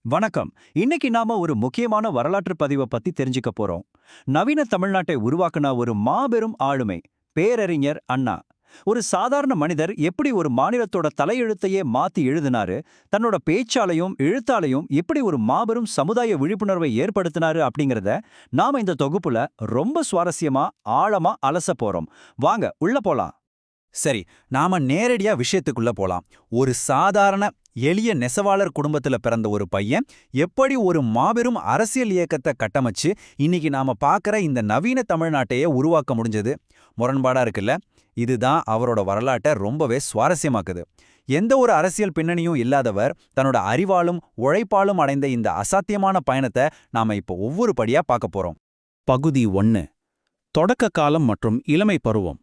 வணக்கம். இன்னைக்கு நாம ஒரு முக்கியமான வரலாற்று பதிவை பத்தி தெரிஞ்சுக்க போறோம். நவீன தமிழ்நாட்டை உருவாக்குன ஒரு மாபெரும் ஆளுமை, பேரறிஞர் அண்ணா. ஒரு சாதாரண மனிதர் எப்படி ஒரு மாநிலத்தோட தலையெழுத்தையே மாத்தி எழுதினாரு, தன்னோட பேச்சாலையும் எழுத்தாலையும் எப்படி ஒரு மாபெரும் சமுதாய விழிப்புணர்வை ஏற்படுத்தினாரு அப்படிங்கறத நாம இந்த தொகுப்புல ரொம்ப சுவாரஸ்யமா, ஆழமா அலச போறோம். வாங்க உள்ள போலாம். சரி, நாம நேரடியா விஷயத்துக்குள்ள போலாம். ஒரு சாதாரண எளிய நெசவாளர் குடும்பத்துல பிறந்த ஒரு பையன் எப்படி ஒரு மாபெரும் அரசியல் இயக்கத்தை கட்டமைச்சு இன்னைக்கு நாம பார்க்கற இந்த நவீன தமிழ்நாட்டையே உருவாக்க முடிஞ்சது? முரண்பாடா இருக்குல்ல? இதுதான் அவரோட வரலாற்றை ரொம்பவே சுவாரஸ்யமாக்குது. எந்த ஒரு அரசியல் பின்னணியும் இல்லாதவர் தன்னோட அறிவாலும் உழைப்பாலும் அடைந்த இந்த அசாத்தியமான பயணத்தை நாம இப்போ ஒவ்வொரு படியா பார்க்க போறோம். பகுதி 1. தொடக்க காலம் மற்றும் இளமை பருவம்.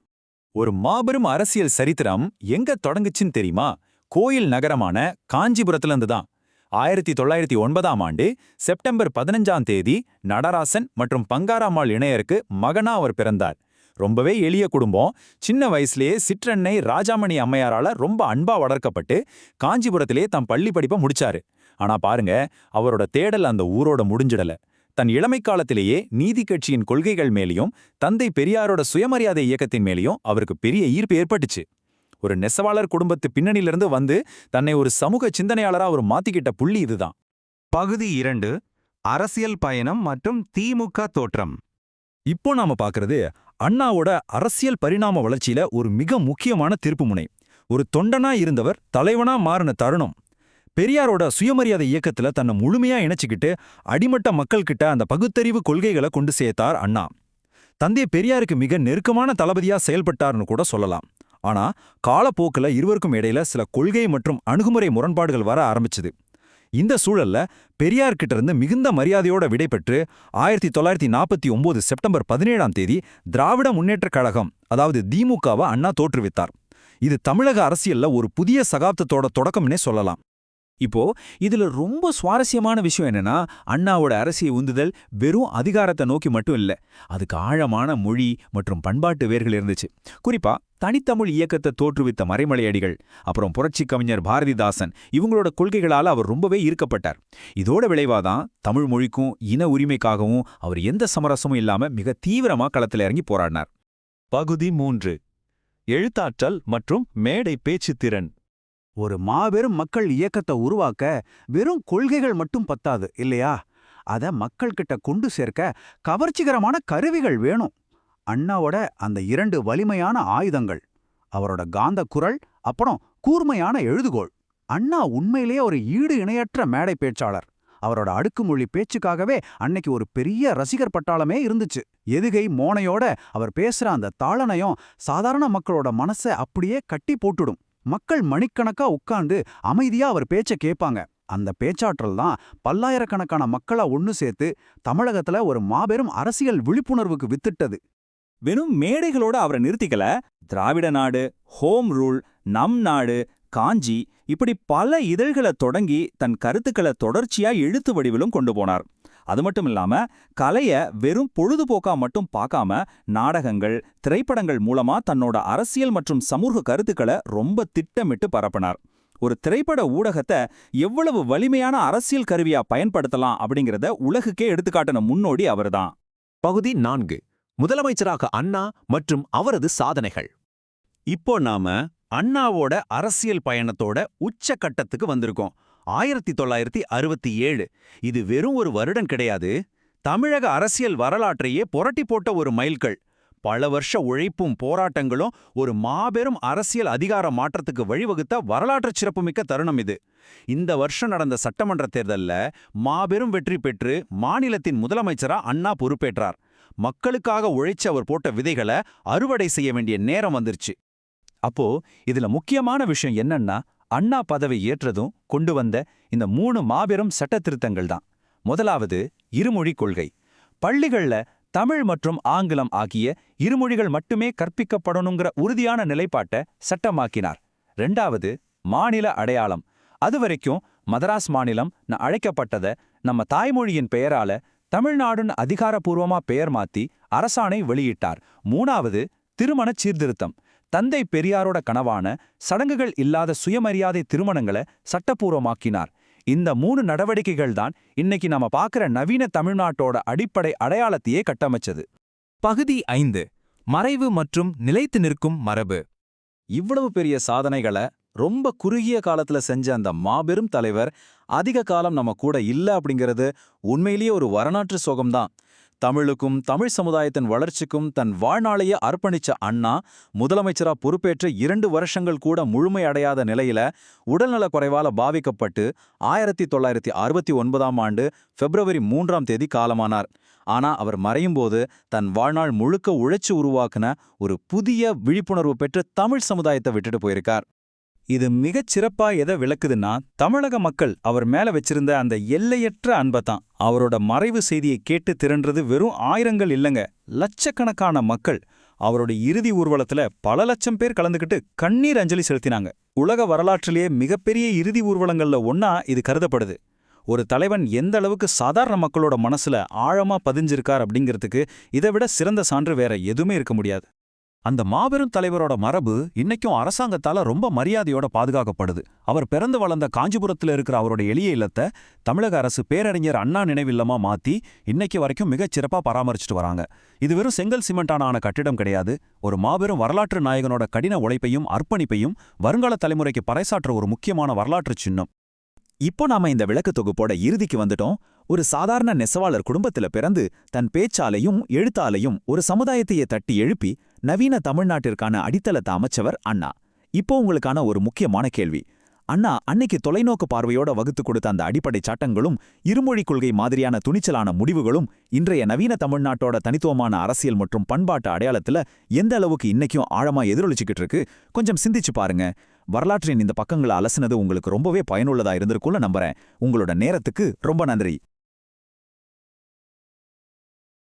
ஒரு மாபெரும் அரசியல் சரித்திரம் எங்க தொடங்குச்சுன்னு தெரியுமா? கோயில் நகரமான காஞ்சிபுரத்துல இருந்து தான். 1909ஆம் ஆண்டு செப்டம்பர் 15ஆம் தேதி நடராசன் மற்றும் பங்காராம்மாள் இணையருக்கு மகனா அவர் பிறந்தார். ரொம்பவே எளிய குடும்பம். சின்ன வயசுலயே சிற்றன்னை ராஜாமணி அம்மையாரால ரொம்ப அன்பா வளர்க்கப்பட்டு காஞ்சிபுரத்திலே தம் பள்ளி படிப்பை முடிச்சாரு. ஆனா பாருங்க, அவரோட தேடல் அந்த ஊரோட முடிஞ்சிடல. தன் இளமை காலத்திலேயே நீதி கட்சியின் கொள்கைகள் மேலேயும் தந்தை பெரியாரோட சுயமரியாதை இயக்கத்தின் மேலேயும் அவருக்கு பெரிய ஈர்ப்பு ஏற்பட்டுச்சு. ஒரு நெசவாளர் குடும்பத்து பின்னணியிலிருந்து வந்து தன்னை ஒரு சமூக சிந்தனையாளரா அவர் மாத்திக்கிட்ட புள்ளி இதுதான். பகுதி 2. அரசியல் பயணம் மற்றும் திமுக தோற்றம். இப்போ நாம பார்க்கறது அண்ணாவோட அரசியல் பரிணாம வளர்ச்சியில ஒரு மிக முக்கியமான திருப்புமுனை. ஒரு தொண்டனா இருந்தவர் தலைவனா மாறின தருணம். பெரியாரோட சுயமரியாதை இயக்கத்துல தன்னை முழுமையா இணைச்சுக்கிட்டு அடிமட்ட மக்கள்கிட்ட அந்த பகுத்தறிவு கொள்கைகளை கொண்டு சேர்த்தார் அண்ணா. தந்தை பெரியாருக்கு மிக நெருக்கமான தளபதியா செயல்பட்டார்னு கூட சொல்லலாம். ஆனா காலப்போக்கில் இருவருக்கும் இடையில சில கொள்கை மற்றும் அணுகுமுறை முரண்பாடுகள் வர ஆரம்பிச்சுது. இந்த சூழல்ல பெரியார்கிட்ட இருந்து மிகுந்த மரியாதையோட விடைபெற்று 1949 செப்டம்பர் 17ஆம் தேதி திராவிட முன்னேற்றக் கழகம், அதாவது திமுகவை அண்ணா தோற்றுவித்தார். இது தமிழக அரசியல்ல ஒரு புதிய சகாப்தத்தோட தொடக்கம்னே சொல்லலாம். இப்போ இதுல ரொம்ப சுவாரஸ்யமான விஷயம் என்னன்னா, அண்ணாவோட அரசியல் உந்துதல் வெறும் அதிகாரத்தை நோக்கி மட்டும் இல்ல, அதுக்கு ஆழமான மொழி மற்றும் பண்பாட்டு வேர்கள் இருந்துச்சு. குறிப்பா தனித்தமிழ் இயக்கத்தை தோற்றுவித்த மறைமலையடிகள், அப்புறம் புரட்சி கவிஞர் பாரதிதாசன், இவங்களோட கொள்கைகளால அவர் ரொம்பவே ஈர்க்கப்பட்டார். இதோட விளைவாதான் தமிழ் மொழிக்கும் இன உரிமைக்காகவும் அவர் எந்த சமரசமும் இல்லாம மிக தீவிரமா களத்துல இறங்கி போராடினார். பகுதி 3. எழுத்தாற்றல் மற்றும் மேடை பேச்சு திறன். ஒரு மாபெரும் மக்கள் இயக்கத்தை உருவாக்க வெறும் கொள்கைகள் மட்டும் பத்தாது இல்லையா? அத மக்கள்கிட்ட கொண்டு சேர்க்க கவர்ச்சிகரமான கருவிகள் வேணும். அண்ணாவோட அந்த 2 வலிமையான ஆயுதங்கள், அவரோட காந்த குரல், அப்புறம் கூர்மையான எழுதுகோள். அண்ணா உண்மையிலேயே ஒரு ஈடு இணையற்ற மேடை பேச்சாளர். அவரோட அடுக்குமொழி பேச்சுக்காகவே அன்னைக்கு ஒரு பெரிய ரசிகர் பட்டாளமே இருந்துச்சு. எதுகை மோனையோட அவர் பேசுற அந்த தாளனயம் சாதாரண மக்களோட மனசை அப்படியே கட்டி போட்டுடும். மக்கள் மணிக்கணக்கா உட்கார்ந்து அமைதியா அவர் பேச்ச கேட்பாங்க. அந்த பேச்சாற்றல் தான் பல்லாயிரக்கணக்கான மக்களை ஒன்னு சேர்த்து தமிழகத்துல ஒரு மாபெரும் அரசியல் விழிப்புணர்வுக்கு வித்திட்டது. வெறும் மேடைகளோட அவரை நிறுத்திக்கல. திராவிட நாடு, ஹோம் ரூல், நம் நாடு, காஞ்சி, இப்படி பல இதழ்களை தொடங்கி தன் கருத்துக்களை தொடர்ச்சியா எழுத்து வடிவிலும் கொண்டு போனார். அது மட்டும் இல்லாம கலைய வெறும் பொழுதுபோக்கா மட்டும் பார்க்காம நாடகங்கள், திரைப்படங்கள் மூலமா தன்னோட அரசியல் மற்றும் சமூக கருத்துக்களை ரொம்ப திட்டமிட்டு பரப்பினார். ஒரு திரைப்பட ஊடகத்தை எவ்வளவு வலிமையான அரசியல் கருவியா பயன்படுத்தலாம் அப்படிங்கிறத உலகுக்கே எடுத்துக்காட்டின முன்னோடி அவர்தான். பகுதி 4. முதலமைச்சராக அண்ணா மற்றும் அவரது சாதனைகள். இப்போ நாம அண்ணாவோட அரசியல் பயணத்தோட உச்சக்கட்டத்துக்கு வந்திருக்கோம். 1967. இது வெறும் ஒரு வருடம் கிடையாது. தமிழக அரசியல் வரலாற்றையே புரட்டி போட்ட ஒரு மைல்கல். பல வருஷ உழைப்பும் போராட்டங்களும் ஒரு மாபெரும் அரசியல் அதிகார மாற்றத்துக்கு வழிவகுத்த வரலாற்று சிறப்புமிக்க தருணம் இது. இந்த வருஷம் நடந்த சட்டமன்ற தேர்தல்ல மாபெரும் வெற்றி பெற்று மாநிலத்தின் முதலமைச்சரா அண்ணா பொறுப்பேற்றார். மக்களுக்காக உழைச்சு அவர் போட்ட விதைகளை அறுவடை செய்ய வேண்டிய நேரம் வந்துருச்சு. அப்போ இதுல முக்கியமான விஷயம் என்னன்னா, அண்ணா பதவி ஏற்றதும் கொண்டு வந்த இந்த 3 மாபெரும் சட்ட திருத்தங்கள் தான். முதலாவது இருமொழி கொள்கை. பள்ளிகள்ல தமிழ் மற்றும் ஆங்கிலம் ஆகிய இருமொழிகள் மட்டுமே கற்பிக்கப்படணுங்கிற உறுதியான நிலைப்பாட்டை சட்டமாக்கினார். 2வது மாநில அடையாளம். அதுவரைக்கும் மதராஸ் மாநிலம் அழைக்கப்பட்டத நம்ம தாய்மொழியின் பெயரால தமிழ்நாடுன்னு அதிகாரப்பூர்வமா பெயர் மாத்தி அரசாணை வெளியிட்டார். 3வது திருமண சீர்திருத்தம். தந்தை பெரியாரோட கனவான சடங்குகள் இல்லாத சுயமரியாதை திருமணங்களை சட்டப்பூர்வமாக்கினார். இந்த 3 நடவடிக்கைகள் தான் இன்னைக்கு நாம பார்க்கிற நவீன தமிழ்நாட்டோட அடிப்படை அடையாளத்தையே கட்டமைச்சது. பகுதி 5. மறைவு மற்றும் நிலைத்து நிற்கும் மரபு. இவ்வளவு பெரிய சாதனைகளை ரொம்ப குறுகிய காலத்துல செஞ்ச அந்த மாபெரும் தலைவர் அதிக காலம் நம்ம கூட இல்ல அப்படிங்கிறது உண்மையிலேயே ஒரு வரலாற்று சோகம்தான். தமிழுக்கும் தமிழ் சமுதாயத்தின் வளர்ச்சிக்கும் தன் வாழ்நாளையே அர்ப்பணிச்ச அண்ணா முதலமைச்சரா பொறுப்பேற்ற 2 வருஷங்கள் கூட முழுமை அடையாத நிலையில உடல்நலக் குறைவால பாவிக்கப்பட்டு 1969ஆம் ஆண்டு பிப்ரவரி 3ஆம் தேதி காலமானார். ஆனா அவர் மறையும்போது தன் வாழ்நாள் முழுக்க உழைச்சு உருவாக்குன ஒரு புதிய விழிப்புணர்வு பெற்று தமிழ் சமுதாயத்தை விட்டுட்டு போயிருக்கார். இது மிகச் சிறப்பா எதை விளக்குதுன்னா, தமிழக மக்கள் அவர் மேல வச்சிருந்த அந்த எல்லையற்ற அன்பைத்தான். அவரோட மறைவு செய்தியை கேட்டு திரண்டது வெறும் ஆயிரங்கள் இல்லைங்க, லட்சக்கணக்கான மக்கள். அவரோட இறுதி ஊர்வலத்துல பல லட்சம் பேர் கலந்துக்கிட்டு கண்ணீர் அஞ்சலி செலுத்தினாங்க. உலக வரலாற்றிலேயே மிகப்பெரிய இறுதி ஊர்வலங்கள்ல ஒன்னா இது கருதப்படுது. ஒரு தலைவன் எந்த அளவுக்கு சாதாரண மக்களோட மனசுல ஆழமா பதிஞ்சிருக்கார் அப்படிங்கிறதுக்கு இதை விட சிறந்த சான்று வேற எதுவுமே இருக்க முடியாது. அந்த மாபெரும் தலைவரோட மரபு இன்னைக்கும் அரசாங்கத்தால ரொம்ப மரியாதையோட பாதுகாக்கப்படுது. அவர் பிறந்து வளர்ந்த காஞ்சிபுரத்துல இருக்கிற அவரோட எளிய இல்லத்தை தமிழக அரசு பேரறிஞர் அண்ணா நினைவில்லமா மாத்தி இன்னைக்கு வரைக்கும் மிகச் சிறப்பா பராமரிச்சுட்டு வராங்க. இது வெறும் செங்கல் சிமெண்டான ஆன கட்டிடம் கிடையாது. ஒரு மாபெரும் வரலாற்று நாயகனோட கடின உழைப்பையும் அர்ப்பணிப்பையும் வருங்கால தலைமுறைக்கு பறைசாற்ற ஒரு முக்கியமான வரலாற்று சின்னம். இப்போ நாம இந்த விளக்கு தொகுப்போட இறுதிக்கு வந்துட்டோம். ஒரு சாதாரண நெசவாளர் குடும்பத்துல பிறந்து தன் பேச்சாலையும் எழுத்தாலையும் ஒரு சமுதாயத்தையே தட்டி எழுப்பி நவீன தமிழ்நாட்டிற்கான அடித்தளத்தை அமைச்சவர் அண்ணா. இப்போ உங்களுக்கான ஒரு முக்கியமான கேள்வி. அண்ணா அன்னைக்கு தொலைநோக்கு பார்வையோட வகுத்து கொடுத்த அந்த அடிப்படை சட்டங்களும் இருமொழிக் கொள்கை மாதிரியான துணிச்சலான முடிவுகளும் இன்றைய நவீன தமிழ்நாட்டோட தனித்துவமான அரசியல் மற்றும் பண்பாட்டு அடையாளத்துல எந்த அளவுக்கு இன்னைக்கும் ஆழமா எதிரொலிச்சுக்கிட்டு இருக்கு கொஞ்சம் சிந்திச்சு பாருங்க. வரலாற்றின் இந்த பக்கங்களை அலசினது உங்களுக்கு ரொம்பவே பயனுள்ளதா இருந்திருக்கும்னு நம்புறேன். உங்களோட நேரத்துக்கு ரொம்ப நன்றி.